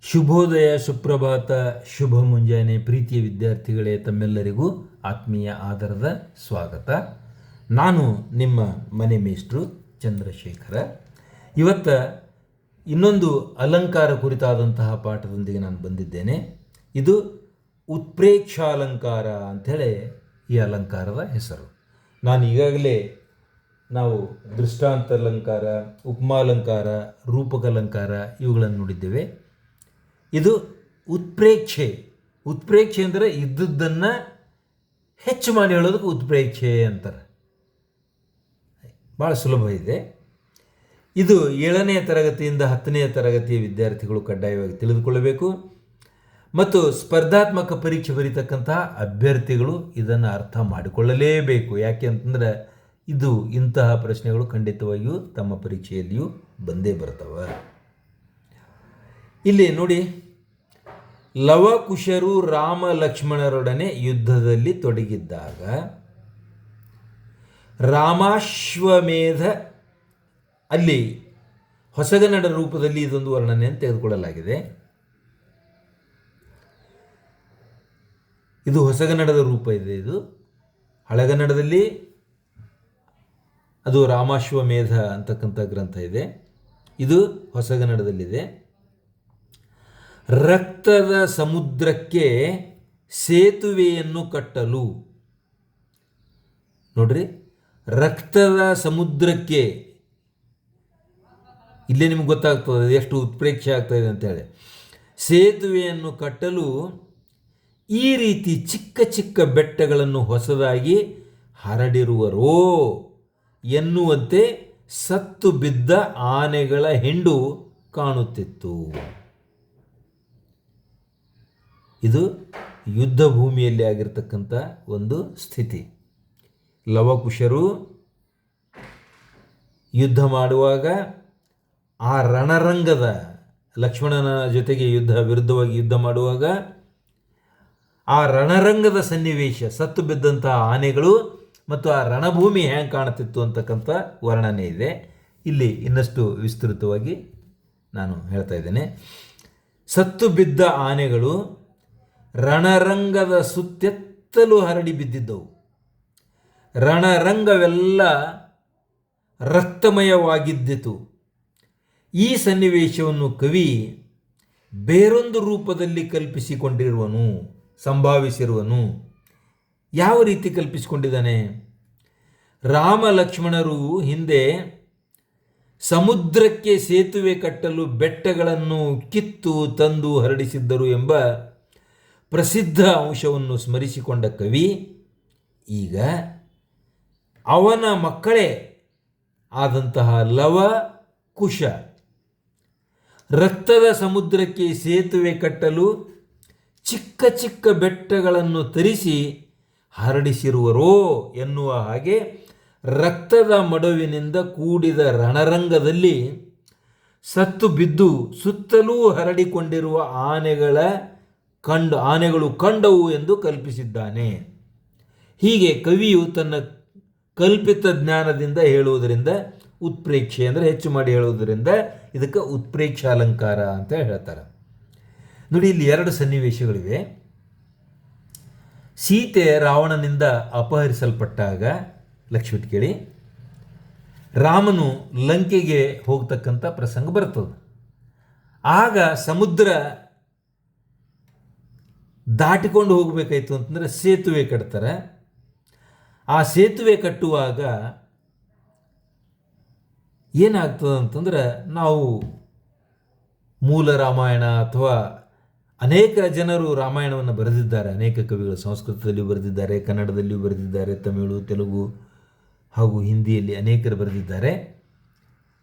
ಶುಭೋದಯ, ಸುಪ್ರಭಾತ, ಶುಭ ಮುಂಜಾನೆ. ಪ್ರೀತಿಯ ವಿದ್ಯಾರ್ಥಿಗಳೇ, ತಮ್ಮೆಲ್ಲರಿಗೂ ಆತ್ಮೀಯ ಆದರದ ಸ್ವಾಗತ. ನಾನು ನಿಮ್ಮ ಮನೆ ಮೇಷ್ಟ್ರು ಚಂದ್ರಶೇಖರ. ಇವತ್ತು ಇನ್ನೊಂದು ಅಲಂಕಾರ ಕುರಿತಾದಂತಹ ಪಾಠದೊಂದಿಗೆ ನಾನು ಬಂದಿದ್ದೇನೆ. ಇದು ಉತ್ಪ್ರೇಕ್ಷಾಲಂಕಾರ ಅಂಥೇಳಿ ಈ ಅಲಂಕಾರದ ಹೆಸರು. ನಾನು ಈಗಾಗಲೇ ನಾವು ದೃಷ್ಟಾಂತ ಅಲಂಕಾರ, ಉಪಮಾಲಂಕಾರ, ರೂಪಕಲಂಕಾರ ಇವುಗಳನ್ನು ನೋಡಿದ್ದೇವೆ. ಇದು ಉತ್ಪ್ರೇಕ್ಷೆ. ಉತ್ಪ್ರೇಕ್ಷೆ ಅಂದರೆ ಇದ್ದದ್ದನ್ನು ಹೆಚ್ಚು ಮಾಡಿ ಹೇಳೋದಕ್ಕೆ ಉತ್ಪ್ರೇಕ್ಷೆ ಅಂತಾರೆ. ಭಾಳ ಸುಲಭ ಇದೆ. ಇದು 7ನೇ ತರಗತಿಯಿಂದ 10ನೇ ತರಗತಿಯ ವಿದ್ಯಾರ್ಥಿಗಳು ಕಡ್ಡಾಯವಾಗಿ ತಿಳಿದುಕೊಳ್ಳಬೇಕು ಮತ್ತು ಸ್ಪರ್ಧಾತ್ಮಕ ಪರೀಕ್ಷೆ ಬರೀತಕ್ಕಂತಹ ಅಭ್ಯರ್ಥಿಗಳು ಇದನ್ನು ಅರ್ಥ ಮಾಡಿಕೊಳ್ಳಲೇಬೇಕು. ಯಾಕೆ ಅಂತಂದರೆ ಇದು ಇಂತಹ ಪ್ರಶ್ನೆಗಳು ಖಂಡಿತವಾಗಿಯೂ ತಮ್ಮ ಪರೀಕ್ಷೆಯಲ್ಲಿಯೂ ಬಂದೇ ಬರ್ತವೆ. ಇಲ್ಲಿ ನೋಡಿ, ಲವಕುಶರು ರಾಮ ಲಕ್ಷ್ಮಣರೊಡನೆ ಯುದ್ಧದಲ್ಲಿ ತೊಡಗಿದ್ದಾಗ ರಾಮಾಶ್ವಮೇಧ, ಅಲ್ಲಿ ಹೊಸಗನ್ನಡ ರೂಪದಲ್ಲಿ ಇದೊಂದು ವರ್ಣನೆಯನ್ನು ತೆಗೆದುಕೊಳ್ಳಲಾಗಿದೆ. ಇದು ಹೊಸಗನ್ನಡದ ರೂಪ ಇದೆ. ಇದು ಹಳೆಗನ್ನಡದಲ್ಲಿ ಅದು ರಾಮಾಶ್ವಮೇಧ ಅಂತಕ್ಕಂಥ ಗ್ರಂಥ ಇದೆ. ಇದು ಹೊಸಗನ್ನಡದಲ್ಲಿದೆ. ರಕ್ತದ ಸಮುದ್ರಕ್ಕೆ ಸೇತುವೆಯನ್ನು ಕಟ್ಟಲು. ನೋಡ್ರಿ, ರಕ್ತದ ಸಮುದ್ರಕ್ಕೆ, ಇಲ್ಲೇ ನಿಮ್ಗೆ ಗೊತ್ತಾಗ್ತದೆ ಎಷ್ಟು ಉತ್ಪ್ರೇಕ್ಷೆ ಆಗ್ತಾಯಿದೆ ಅಂತೇಳಿ. ಸೇತುವೆಯನ್ನು ಕಟ್ಟಲು ಈ ರೀತಿ ಚಿಕ್ಕ ಚಿಕ್ಕ ಬೆಟ್ಟಗಳನ್ನು ಹೊಸದಾಗಿ ಹರಡಿರುವರೋ ಎನ್ನುವಂತೆ ಸತ್ತು ಬಿದ್ದ ಆನೆಗಳ ಹಿಂಡು ಕಾಣುತ್ತಿತ್ತು. ಇದು ಯುದ್ಧ ಭೂಮಿಯಲ್ಲಿ ಆಗಿರ್ತಕ್ಕಂಥ ಒಂದು ಸ್ಥಿತಿ. ಲವಕುಶರು ಯುದ್ಧ ಮಾಡುವಾಗ ಆ ರಣರಂಗದ, ಲಕ್ಷ್ಮಣನ ಜೊತೆಗೆ ವಿರುದ್ಧವಾಗಿ ಯುದ್ಧ ಮಾಡುವಾಗ ಆ ರಣರಂಗದ ಸನ್ನಿವೇಶ, ಸತ್ತು ಬಿದ್ದಂತಹ ಆನೆಗಳು ಮತ್ತು ಆ ರಣಭೂಮಿ ಹ್ಯಾಂಗೆ ಕಾಣುತ್ತಿತ್ತು ಅಂತಕ್ಕಂಥ ವರ್ಣನೆ ಇದೆ. ಇಲ್ಲಿ ಇನ್ನಷ್ಟು ವಿಸ್ತೃತವಾಗಿ ನಾನು ಹೇಳ್ತಾ ಇದ್ದೇನೆ. ಸತ್ತು ಬಿದ್ದ ಆನೆಗಳು ರಣರಂಗದ ಸುತ್ತೆತ್ತಲು ಹರಡಿ ಬಿದ್ದಿದ್ದವು. ರಣರಂಗವೆಲ್ಲ ರಕ್ತಮಯವಾಗಿದ್ದಿತು. ಈ ಸನ್ನಿವೇಶವನ್ನು ಕವಿ ಬೇರೊಂದು ರೂಪದಲ್ಲಿ ಕಲ್ಪಿಸಿಕೊಂಡಿರುವನು, ಸಂಭಾವಿಸಿರುವನು. ಯಾವ ರೀತಿ ಕಲ್ಪಿಸಿಕೊಂಡಿದ್ದಾನೆ? ರಾಮ ಲಕ್ಷ್ಮಣರು ಹಿಂದೆ ಸಮುದ್ರಕ್ಕೆ ಸೇತುವೆ ಕಟ್ಟಲು ಬೆಟ್ಟಗಳನ್ನು ಕಿತ್ತು ತಂದು ಹರಡಿಸಿದ್ದರು ಎಂಬ ಪ್ರಸಿದ್ಧ ಅಂಶವನ್ನು ಸ್ಮರಿಸಿಕೊಂಡ ಕವಿ ಈಗ ಅವನ ಮಕ್ಕಳೇ ಆದಂತಹ ಲವ ಕುಶ ರಕ್ತದ ಸಮುದ್ರಕ್ಕೆ ಸೇತುವೆ ಕಟ್ಟಲು ಚಿಕ್ಕ ಚಿಕ್ಕ ಬೆಟ್ಟಗಳನ್ನು ತರಿಸಿ ಹರಡಿಸಿರುವರೋ ಎನ್ನುವ ಹಾಗೆ ರಕ್ತದ ಮಡುವಿನಿಂದ ಕೂಡಿದ ರಣರಂಗದಲ್ಲಿ ಸತ್ತು ಬಿದ್ದು ಸುತ್ತಲೂ ಹರಡಿಕೊಂಡಿರುವ ಆನೆಗಳು ಕಂಡವು ಎಂದು ಕಲ್ಪಿಸಿದ್ದಾನೆ. ಹೀಗೆ ಕವಿಯು ತನ್ನ ಕಲ್ಪಿತ ಜ್ಞಾನದಿಂದ ಹೇಳುವುದರಿಂದ, ಉತ್ಪ್ರೇಕ್ಷೆ ಅಂದರೆ ಹೆಚ್ಚು ಮಾಡಿ ಹೇಳುವುದರಿಂದ ಇದಕ್ಕೆ ಉತ್ಪ್ರೇಕ್ಷಾಲಂಕಾರ ಅಂತ ಹೇಳ್ತಾರೆ. ನೋಡಿ, ಇಲ್ಲಿ 2 ಸನ್ನಿವೇಶಗಳಿವೆ. ಸೀತೆ ರಾವಣನಿಂದ ಅಪಹರಿಸಲ್ಪಟ್ಟಾಗ, ಲಕ್ಷ್ಮಿಟ್ ಕೇಳಿ, ರಾಮನು ಲಂಕೆಗೆ ಹೋಗ್ತಕ್ಕಂಥ ಪ್ರಸಂಗ ಬರ್ತದೆ. ಆಗ ಸಮುದ್ರ ದಾಟಿಕೊಂಡು ಹೋಗಬೇಕಾಯ್ತು ಅಂತಂದರೆ ಸೇತುವೆ ಕಟ್ತಾರೆ. ಆ ಸೇತುವೆ ಕಟ್ಟುವಾಗ ಏನಾಗ್ತದೆ ಅಂತಂದ್ರೆ, ನಾವು ಮೂಲ ರಾಮಾಯಣ ಅಥವಾ ಅನೇಕ ಜನರು ರಾಮಾಯಣವನ್ನು ಬರೆದಿದ್ದಾರೆ. ಅನೇಕ ಕವಿಗಳು ಸಂಸ್ಕೃತದಲ್ಲಿಯೂ ಬರೆದಿದ್ದಾರೆ, ಕನ್ನಡದಲ್ಲಿಯೂ ಬರೆದಿದ್ದಾರೆ, ತಮಿಳು, ತೆಲುಗು ಹಾಗೂ ಹಿಂದಿಯಲ್ಲಿ ಅನೇಕರು ಬರೆದಿದ್ದಾರೆ.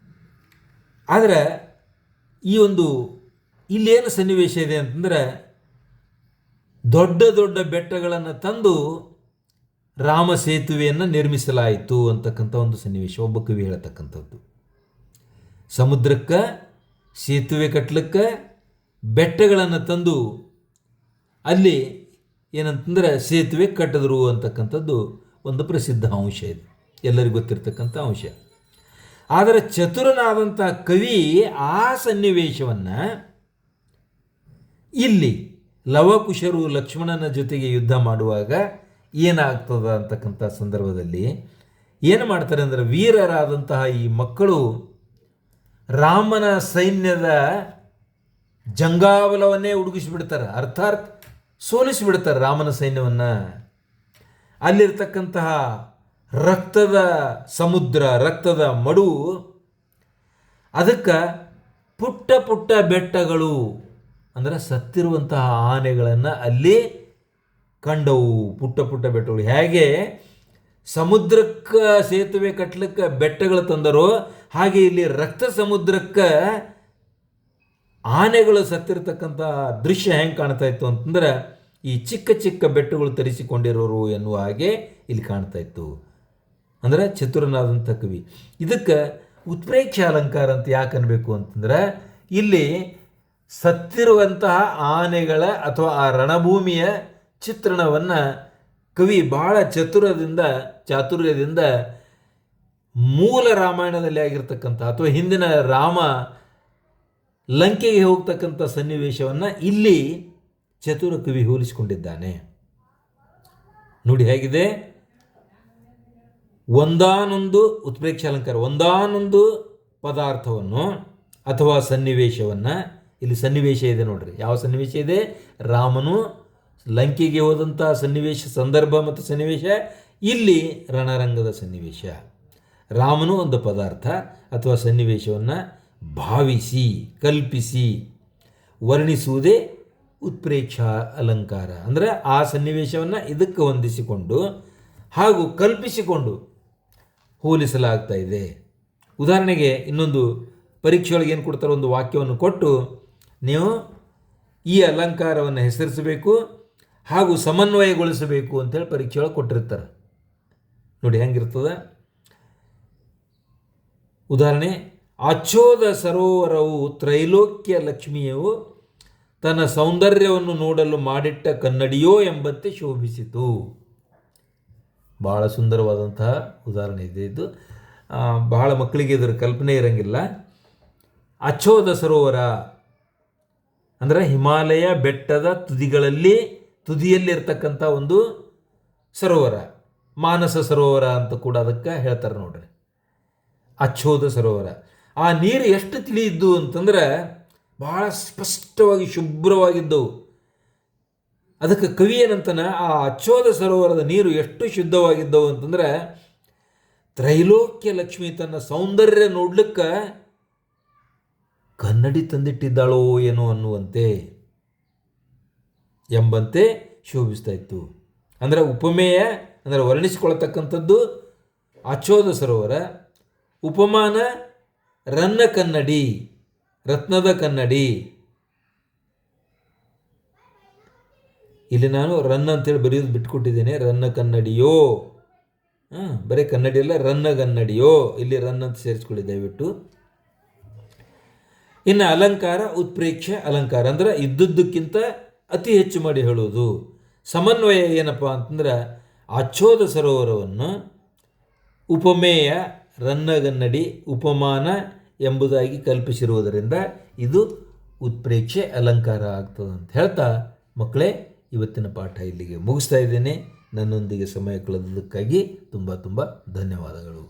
ಆದರೆ ಈ ಒಂದು ಇಲ್ಲೇನು ಸನ್ನಿವೇಶ ಇದೆ ಅಂತಂದರೆ, ದೊಡ್ಡ ದೊಡ್ಡ ಬೆಟ್ಟಗಳನ್ನು ತಂದು ರಾಮ ಸೇತುವೆಯನ್ನು ನಿರ್ಮಿಸಲಾಯಿತು ಅಂತಕ್ಕಂಥ ಒಂದು ಸನ್ನಿವೇಶ ಒಬ್ಬ ಕವಿ ಹೇಳತಕ್ಕಂಥದ್ದು. ಸಮುದ್ರಕ್ಕೆ ಸೇತುವೆ ಕಟ್ಟಲಿಕ್ಕೆ ಬೆಟ್ಟಗಳನ್ನು ತಂದು ಅಲ್ಲಿ ಏನಂತಂದರೆ ಸೇತುವೆ ಕಟ್ಟಿದ್ರು ಅಂತಕ್ಕಂಥದ್ದು ಒಂದು ಪ್ರಸಿದ್ಧ ಅಂಶ ಇದು, ಎಲ್ಲರಿಗೂ ಗೊತ್ತಿರ್ತಕ್ಕಂಥ ಅಂಶ. ಆದರೆ ಚತುರನಾದಂಥ ಕವಿ ಆ ಸನ್ನಿವೇಶವನ್ನು ಇಲ್ಲಿ ಲವಕುಶರು ಲಕ್ಷ್ಮಣನ ಜೊತೆಗೆ ಯುದ್ಧ ಮಾಡುವಾಗ ಏನಾಗ್ತದ ಅಂತಕ್ಕಂಥ ಸಂದರ್ಭದಲ್ಲಿ ಏನು ಮಾಡ್ತಾರೆ ಅಂದರೆ, ವೀರರಾದಂತಹ ಈ ಮಕ್ಕಳು ರಾಮನ ಸೈನ್ಯದ ಜಂಗಾವಲವನ್ನೇ ಉಡುಗಿಸಿಬಿಡ್ತಾರೆ, ಅರ್ಥಾತ್ ಸೋಲಿಸಿಬಿಡ್ತಾರೆ ರಾಮನ ಸೈನ್ಯವನ್ನು. ಅಲ್ಲಿರ್ತಕ್ಕಂತಹ ರಕ್ತದ ಸಮುದ್ರ, ರಕ್ತದ ಮಡು, ಅದಕ್ಕೆ ಪುಟ್ಟ ಪುಟ್ಟ ಬೆಟ್ಟಗಳು ಅಂದರೆ ಸತ್ತಿರುವಂತಹ ಆನೆಗಳನ್ನು ಅಲ್ಲಿ ಕಂಡವು. ಪುಟ್ಟ ಪುಟ್ಟ ಬೆಟ್ಟಗಳು ಹೇಗೆ ಸಮುದ್ರಕ್ಕೆ ಸೇತುವೆ ಕಟ್ಟಲಿಕ್ಕೆ ಬೆಟ್ಟಗಳು ತಂದರೋ, ಹಾಗೆ ಇಲ್ಲಿ ರಕ್ತ ಸಮುದ್ರಕ್ಕೆ ಆನೆಗಳು ಸತ್ತಿರ್ತಕ್ಕಂಥ ದೃಶ್ಯ ಹೆಂಗೆ ಕಾಣ್ತಾ ಇತ್ತು ಅಂತಂದ್ರೆ, ಈ ಚಿಕ್ಕ ಚಿಕ್ಕ ಬೆಟ್ಟಗಳು ತರಿಸಿಕೊಂಡಿರೋರು ಎನ್ನುವ ಹಾಗೆ ಇಲ್ಲಿ ಕಾಣ್ತಾ ಇತ್ತು. ಅಂದರೆ ಚತುರನಾದಂಥ ಕವಿ. ಇದಕ್ಕೆ ಉತ್ಪ್ರೇಕ್ಷ ಅಲಂಕಾರ ಅಂತ ಯಾಕೆ ಅನ್ಬೇಕು ಅಂತಂದ್ರೆ, ಇಲ್ಲಿ ಸತ್ತಿರುವಂತಹ ಆನೆಗಳ ಅಥವಾ ಆ ರಣಭೂಮಿಯ ಚಿತ್ರಣವನ್ನು ಕವಿ ಬಹಳ ಚಾತುರ್ಯದಿಂದ ಮೂಲ ರಾಮಾಯಣದಲ್ಲಿ ಆಗಿರ್ತಕ್ಕಂಥ ಅಥವಾ ಹಿಂದಿನ ರಾಮ ಲಂಕೆಗೆ ಹೋಗ್ತಕ್ಕಂಥ ಸನ್ನಿವೇಶವನ್ನು ಇಲ್ಲಿ ಚತುರ ಕವಿ ಹೋಲಿಸಿಕೊಂಡಿದ್ದಾನೆ. ನೋಡಿ ಹೇಗಿದೆ, ಒಂದಾನೊಂದು ಉತ್ಪ್ರೇಕ್ಷ ಅಲಂಕಾರ, ಒಂದಾನೊಂದು ಪದಾರ್ಥವನ್ನು ಅಥವಾ ಸನ್ನಿವೇಶವನ್ನು, ಇಲ್ಲಿ ಸನ್ನಿವೇಶ ಇದೆ ನೋಡ್ರಿ, ಯಾವ ಸನ್ನಿವೇಶ ಇದೆ? ರಾಮನು ಲಂಕೆಗೆ ಹೋದಂಥ ಸನ್ನಿವೇಶ, ಸಂದರ್ಭ ಮತ್ತು ಸನ್ನಿವೇಶ. ಇಲ್ಲಿ ರಣರಂಗದ ಸನ್ನಿವೇಶ. ರಾಮನು ಒಂದು ಪದಾರ್ಥ ಅಥವಾ ಸನ್ನಿವೇಶವನ್ನು ಭಾವಿಸಿ, ಕಲ್ಪಿಸಿ ವರ್ಣಿಸುವುದೇ ಉತ್ಪ್ರೇಕ್ಷ ಅಲಂಕಾರ. ಅಂದರೆ ಆ ಸನ್ನಿವೇಶವನ್ನು ಇದಕ್ಕೆ ಹೊಂದಿಸಿಕೊಂಡು ಹಾಗೂ ಕಲ್ಪಿಸಿಕೊಂಡು ಹೋಲಿಸಲಾಗ್ತಾ ಇದೆ. ಉದಾಹರಣೆಗೆ ಇನ್ನೊಂದು ಪರೀಕ್ಷೆಯೊಳಗೆ ಏನು ಕೊಡ್ತಾರೆ, ಒಂದು ವಾಕ್ಯವನ್ನು ಕೊಟ್ಟು ನೀವು ಈ ಅಲಂಕಾರವನ್ನು ಹೆಸರಿಸಬೇಕು ಹಾಗೂ ಸಮನ್ವಯಗೊಳಿಸಬೇಕು ಅಂತೇಳಿ ಪರೀಕ್ಷೆಯೊಳಗೆ ಕೊಟ್ಟಿರ್ತಾರೆ. ನೋಡಿ ಹೆಂಗಿರ್ತದೆ. ಉದಾಹರಣೆ, ಅಚ್ಚೋದ ಸರೋವರವು ತ್ರೈಲೋಕ್ಯ ಲಕ್ಷ್ಮಿಯು ತನ್ನ ಸೌಂದರ್ಯವನ್ನು ನೋಡಲು ಮಾಡಿಟ್ಟ ಕನ್ನಡಿಯೋ ಎಂಬಂತೆ ಶೋಭಿಸಿತು. ಬಹಳ ಸುಂದರವಾದಂತಹ ಉದಾಹರಣೆ ಇದೆ ಇದು. ಬಹಳ ಮಕ್ಕಳಿಗೆ ಇದರ ಕಲ್ಪನೆ ಇರಂಗಿಲ್ಲ. ಅಚ್ಚೋದ ಸರೋವರ ಅಂದರೆ ಹಿಮಾಲಯ ಬೆಟ್ಟದ ತುದಿಯಲ್ಲಿರ್ತಕ್ಕಂಥ ಒಂದು ಸರೋವರ, ಮಾನಸ ಸರೋವರ ಅಂತ ಕೂಡ ಅದಕ್ಕೆ ಹೇಳ್ತಾರೆ ನೋಡ್ರಿ. ಅಚ್ಚೋದ ಸರೋವರ, ಆ ನೀರು ಎಷ್ಟು ತಿಳಿಯಿದ್ದು ಅಂತಂದ್ರೆ ಬಹಳ ಸ್ಪಷ್ಟವಾಗಿ ಶುಭ್ರವಾಗಿದ್ದವು. ಅದಕ್ಕೆ ಕವಿ ಏನಂತಾನ, ಆ ಅಚ್ಚೋದ ಸರೋವರದ ನೀರು ಎಷ್ಟು ಶುದ್ಧವಾಗಿದ್ದವು ಅಂತಂದ್ರೆ, ತ್ರೈಲೋಕ್ಯ ಲಕ್ಷ್ಮಿ ತನ್ನ ಸೌಂದರ್ಯ ನೋಡ್ಲಿಕ್ಕೆ ಕನ್ನಡಿ ತಂದಿಟ್ಟಿದ್ದಾಳೋ ಏನೋ ಅನ್ನುವಂತೆ ಎಂಬಂತೆ ಶೋಭಿಸ್ತಾ ಇತ್ತು. ಅಂದರೆ ಉಪಮೇಯ ಅಂದರೆ ವರ್ಣಿಸಿಕೊಳ್ತಕ್ಕಂಥದ್ದು ಅಚ್ಚೋದ ಸರೋವರ, ಉಪಮಾನ ರನ್ನ ಕನ್ನಡಿ, ರತ್ನದ ಕನ್ನಡಿ. ಇಲ್ಲಿ ನಾನು ರನ್ನ ಅಂತೇಳಿ ಬರೆಯೋದು ಬಿಟ್ಕೊಟ್ಟಿದ್ದೇನೆ, ರನ್ನ ಕನ್ನಡಿಯೋ. ಬರೀ ಕನ್ನಡಿ ಅಲ್ಲ, ರನ್ನ ಕನ್ನಡಿಯೋ, ಇಲ್ಲಿ ರನ್ನ ಅಂತ ಸೇರಿಸ್ಕೊಳ್ಳಿ ದಯವಿಟ್ಟು. ಇನ್ನು ಅಲಂಕಾರ, ಉತ್ಪ್ರೇಕ್ಷ ಅಲಂಕಾರ ಅಂದರೆ ಇದ್ದದ್ದಕ್ಕಿಂತ ಅತಿ ಹೆಚ್ಚು ಮಾಡಿ ಹೇಳುವುದು. ಸಮನ್ವಯ ಏನಪ್ಪ ಅಂತಂದ್ರೆ, ಅಚ್ಚೋದ ಸರೋವರವನ್ನು ಉಪಮೇಯ ರನ್ನಗನ್ನಡಿ ಉಪಮಾನ ಎಂಬುದಾಗಿ ಕಲ್ಪಿಸಿರುವುದರಿಂದ ಇದು ಉತ್ಪ್ರೇಕ್ಷೆ ಅಲಂಕಾರ ಆಗ್ತದೆ ಅಂತ ಹೇಳ್ತಾ, ಮಕ್ಕಳೇ ಇವತ್ತಿನ ಪಾಠ ಇಲ್ಲಿಗೆ ಮುಗಿಸ್ತಾ ಇದ್ದೇನೆ. ನನ್ನೊಂದಿಗೆ ಸಮಯ ಕಳೆದದಕ್ಕಾಗಿ ತುಂಬ ತುಂಬ ಧನ್ಯವಾದಗಳು.